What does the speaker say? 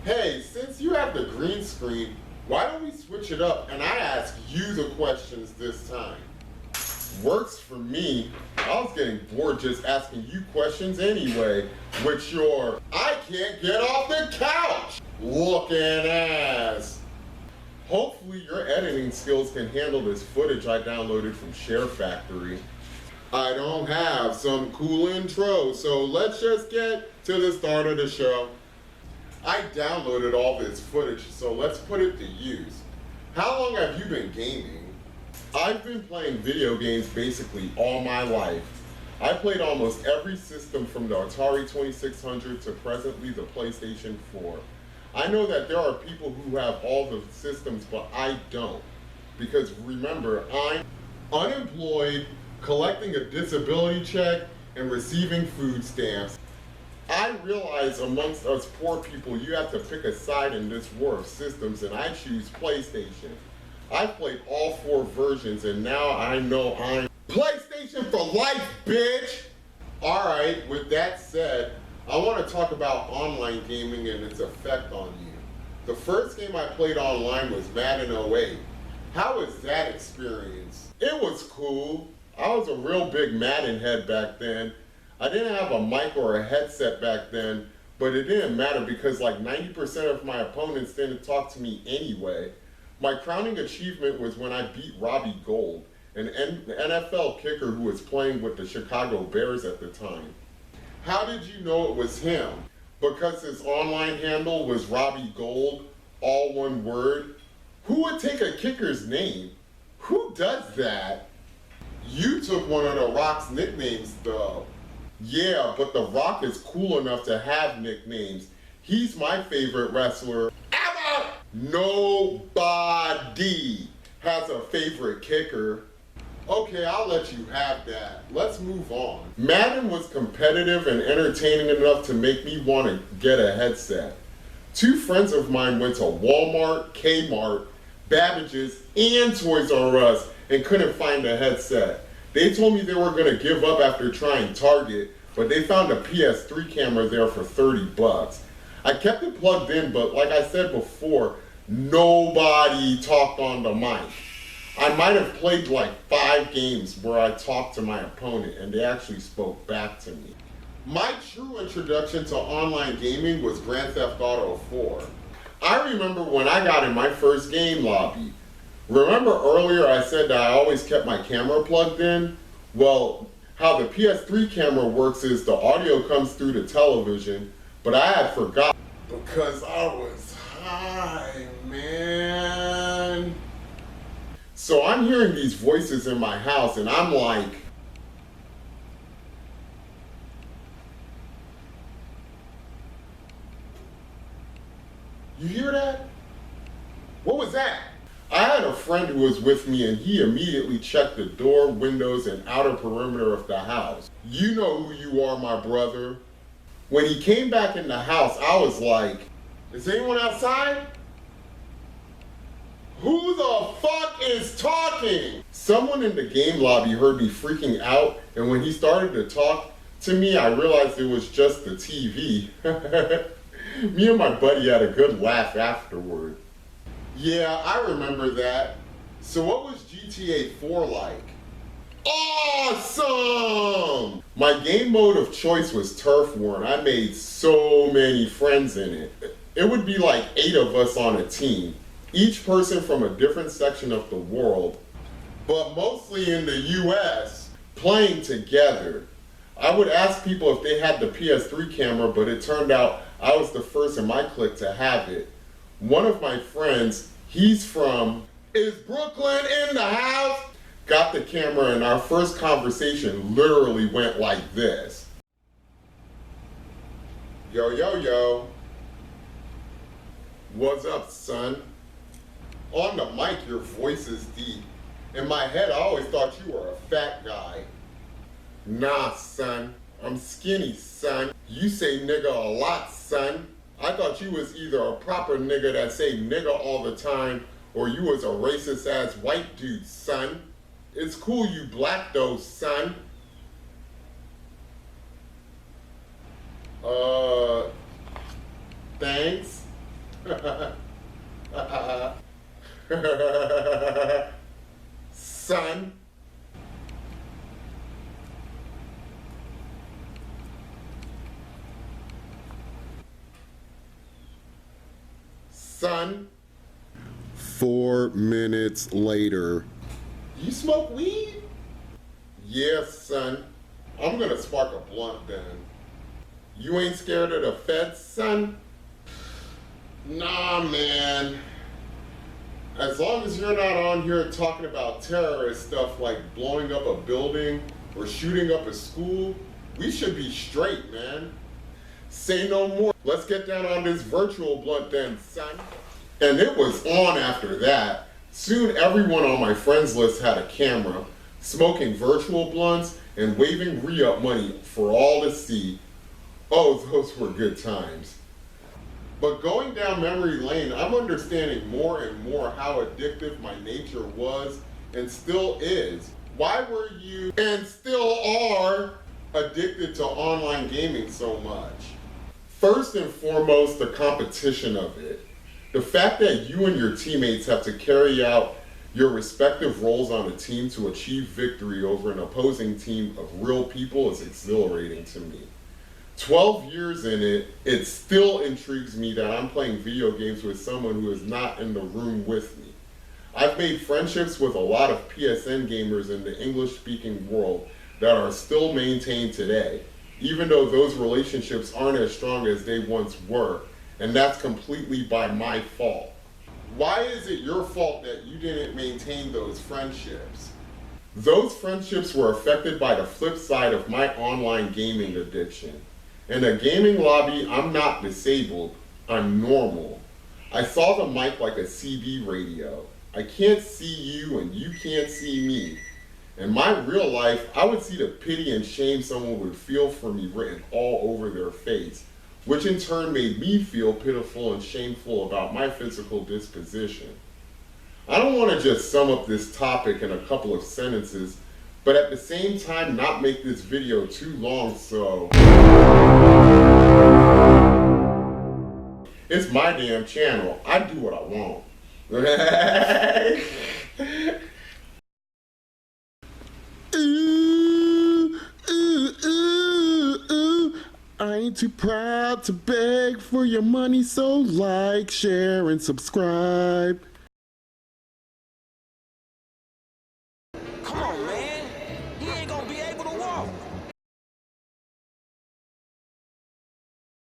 Hey, since you have the green screen, why don't we switch it up and I ask you the questions this time? Works for me. I was getting bored just asking you questions anyway, with your I can't get off the couch looking ass. Hopefully your editing skills can handle this footage I downloaded from Share Factory. I don't have some cool intro, so let's just get to the start of the show. I downloaded all this footage, so let's put it to use. How long have you been gaming? I've been playing video games basically all my life. I played almost every system from the Atari 2600 to presently the PlayStation 4. I know that there are people who have all the systems, but I don't. Because remember, I'm unemployed, collecting a disability check, and receiving food stamps. I realize amongst us poor people, you have to pick a side in this war of systems, and I choose PlayStation. I've played all 4 versions, and now I know I'm PlayStation for life, bitch! Alright, with that said, I want to talk about online gaming and its effect on you. The first game I played online was Madden 08. How was that experience? It was cool. I was a real big Madden head back then. I didn't have a mic or a headset back then, but it didn't matter because like 90% of my opponents didn't talk to me anyway. My crowning achievement was when I beat Robbie Gould, an NFL kicker who was playing with the Chicago Bears at the time. How did you know it was him? Because his online handle was Robbie Gould, all one word? Who would take a kicker's name? Who does that? You took one of The Rock's nicknames though. Yeah, but The Rock is cool enough to have nicknames. He's my favorite wrestler ever! Nobody has a favorite kicker. Okay, I'll let you have that. Let's move on. Madden was competitive and entertaining enough to make me want to get a headset. 2 friends of mine went to Walmart, Kmart, Babbage's, and Toys R Us and couldn't find a headset. They told me they were going to give up after trying Target, but they found a PS3 camera there for $30. I kept it plugged in, but like I said before, nobody talked on the mic. I might have played like 5 games where I talked to my opponent and they actually spoke back to me. My true introduction to online gaming was Grand Theft Auto 4. I remember when I got in my first game lobby. Remember earlier I said that I always kept my camera plugged in? Well, how the PS3 camera works is the audio comes through the television, but I had forgotten because I was high, man. So I'm hearing these voices in my house and I'm like, you hear that? What was that? I had a friend who was with me and he immediately checked the door, windows, and outer perimeter of the house. You know who you are, my brother. When he came back in the house, I was like, is anyone outside? Who the fuck is talking? Someone in the game lobby heard me freaking out, and when he started to talk to me, I realized it was just the TV. Me and my buddy had a good laugh afterward. Yeah, I remember that. So what was GTA 4 like? Awesome! My game mode of choice was Turf War, and I made so many friends in it. It would be like 8 of us on a team, each person from a different section of the world, but mostly in the US, playing together. I would ask people if they had the PS3 camera, but it turned out I was the first in my clique to have it. One of my friends, he's from, is Brooklyn in the house? Got the camera and our first conversation literally went like this. Yo, yo, yo. What's up, son? On the mic, your voice is deep. In my head, I always thought you were a fat guy. Nah, son. I'm skinny, son. You say nigga a lot, son. I thought you was either a proper nigga that say nigga all the time, or you was a racist ass white dude, son. It's cool you black though, son. Thanks. Son. Son. 4 minutes later. You smoke weed? Yes, son. I'm gonna spark a blunt then. You ain't scared of the feds, son? Nah, man. As long as you're not on here talking about terrorist stuff like blowing up a building or shooting up a school, we should be straight, man. Say no more. Let's get down on this virtual blunt then, son. And it was on after that. Soon everyone on my friends list had a camera, smoking virtual blunts and waving re-up money for all to see. Oh, those were good times. But going down memory lane, I'm understanding more and more how addictive my nature was and still is. Why were you, and still are, addicted to online gaming so much? First and foremost, the competition of it. The fact that you and your teammates have to carry out your respective roles on a team to achieve victory over an opposing team of real people is exhilarating to me. 12 years in it, it still intrigues me that I'm playing video games with someone who is not in the room with me. I've made friendships with a lot of PSN gamers in the English-speaking world that are still maintained today, even though those relationships aren't as strong as they once were, and that's completely by my fault. Why is it your fault that you didn't maintain those friendships? Those friendships were affected by the flip side of my online gaming addiction. In a gaming lobby, I'm not disabled, I'm normal. I saw the mic like a CB radio. I can't see you and you can't see me. In my real life, I would see the pity and shame someone would feel for me written all over their face, which in turn made me feel pitiful and shameful about my physical disposition. I don't want to just sum up this topic in a couple of sentences, but at the same time not make this video too long, so it's my damn channel. I do what I want. Ooh, ooh, ooh, ooh. I ain't too proud to beg for your money, so like, share, and subscribe.